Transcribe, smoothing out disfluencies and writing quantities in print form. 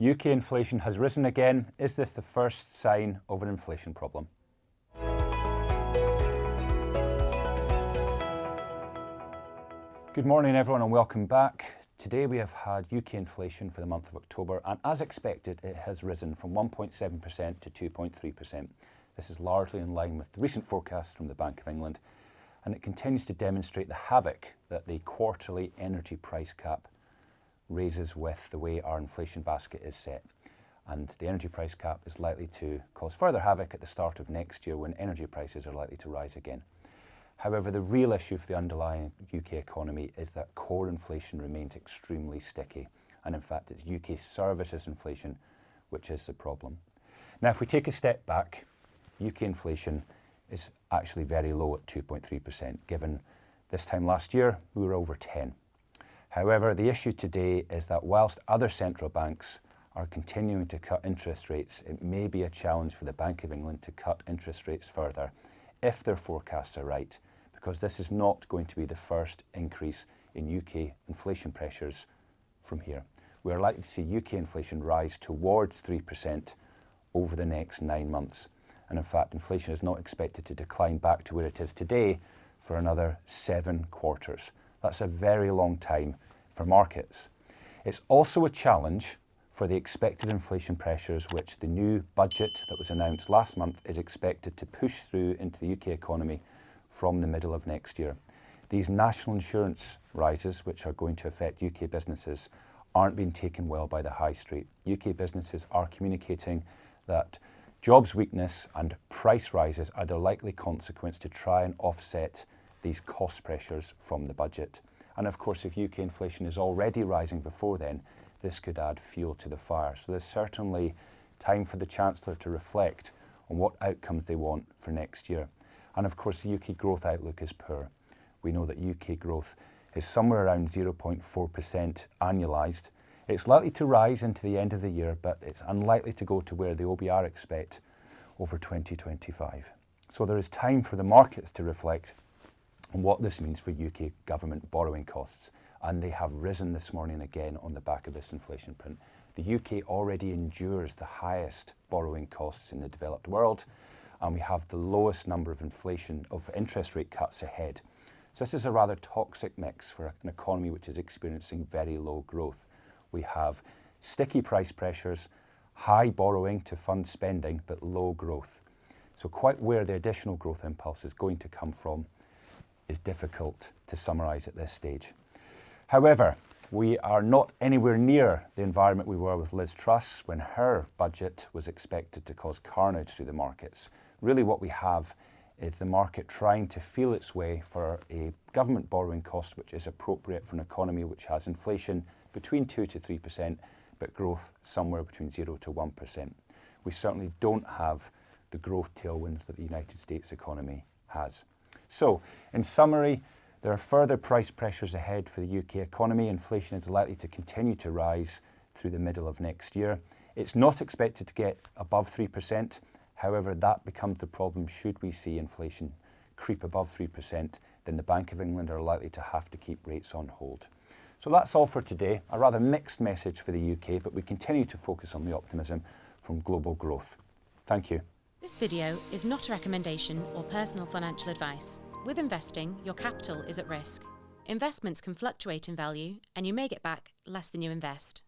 UK inflation has risen again. Is this the first sign of an inflation problem? Good morning everyone and welcome back. Today we have had UK inflation for the month of October, and as expected it has risen from 1.7% to 2.3%. This is largely in line with the recent forecast from the Bank of England, and it continues to demonstrate the havoc that the quarterly energy price cap raises with the way our inflation basket is set. And the energy price cap is likely to cause further havoc at the start of next year when energy prices are likely to rise again. However, the real issue for the underlying UK economy is that core inflation remains extremely sticky, and in fact it's UK services inflation which is the problem. Now if we take a step back, UK inflation is actually very low at 2.3%, given this time last year we were over 10. However, the issue today is that whilst other central banks are continuing to cut interest rates, it may be a challenge for the Bank of England to cut interest rates further if their forecasts are right, because this is not going to be the first increase in UK inflation pressures from here. We are likely to see UK inflation rise towards 3% over the next 9 months. And in fact, inflation is not expected to decline back to where it is today for another 7 quarters. That's a very long time for markets. It's also a challenge for the expected inflation pressures which the new budget that was announced last month is expected to push through into the UK economy from the middle of next year. These national insurance rises, which are going to affect UK businesses, aren't being taken well by the high street. UK businesses are communicating that jobs weakness and price rises are the likely consequence to try and offset these cost pressures from the budget. And of course, if UK inflation is already rising before then, this could add fuel to the fire. So there's certainly time for the Chancellor to reflect on what outcomes they want for next year. And of course, the UK growth outlook is poor. We know that UK growth is somewhere around 0.4% annualised. It's likely to rise into the end of the year, but it's unlikely to go to where the OBR expect over 2025. So there is time for the markets to reflect on what this means for UK government borrowing costs, and they have risen this morning again on the back of this inflation print. The UK already endures the highest borrowing costs in the developed world, and we have the lowest number of interest rate cuts ahead. So this is a rather toxic mix for an economy which is experiencing very low growth. We have sticky price pressures, high borrowing to fund spending, but low growth. So quite where the additional growth impulse is going to come from is difficult to summarise at this stage. However, we are not anywhere near the environment we were with Liz Truss when her budget was expected to cause carnage through the markets. Really what we have is the market trying to feel its way for a government borrowing cost which is appropriate for an economy which has inflation between 2 to 3%, but growth somewhere between 0 to 1%. We certainly don't have the growth tailwinds that the United States economy has. So, in summary, there are further price pressures ahead for the UK economy. Inflation is likely to continue to rise through the middle of next year. It's not expected to get above 3%. However, that becomes the problem should we see inflation creep above 3%, then the Bank of England are likely to have to keep rates on hold. So that's all for today. A rather mixed message for the UK, but we continue to focus on the optimism from global growth. Thank you. This video is not a recommendation or personal financial advice. With investing, your capital is at risk. Investments can fluctuate in value and you may get back less than you invest.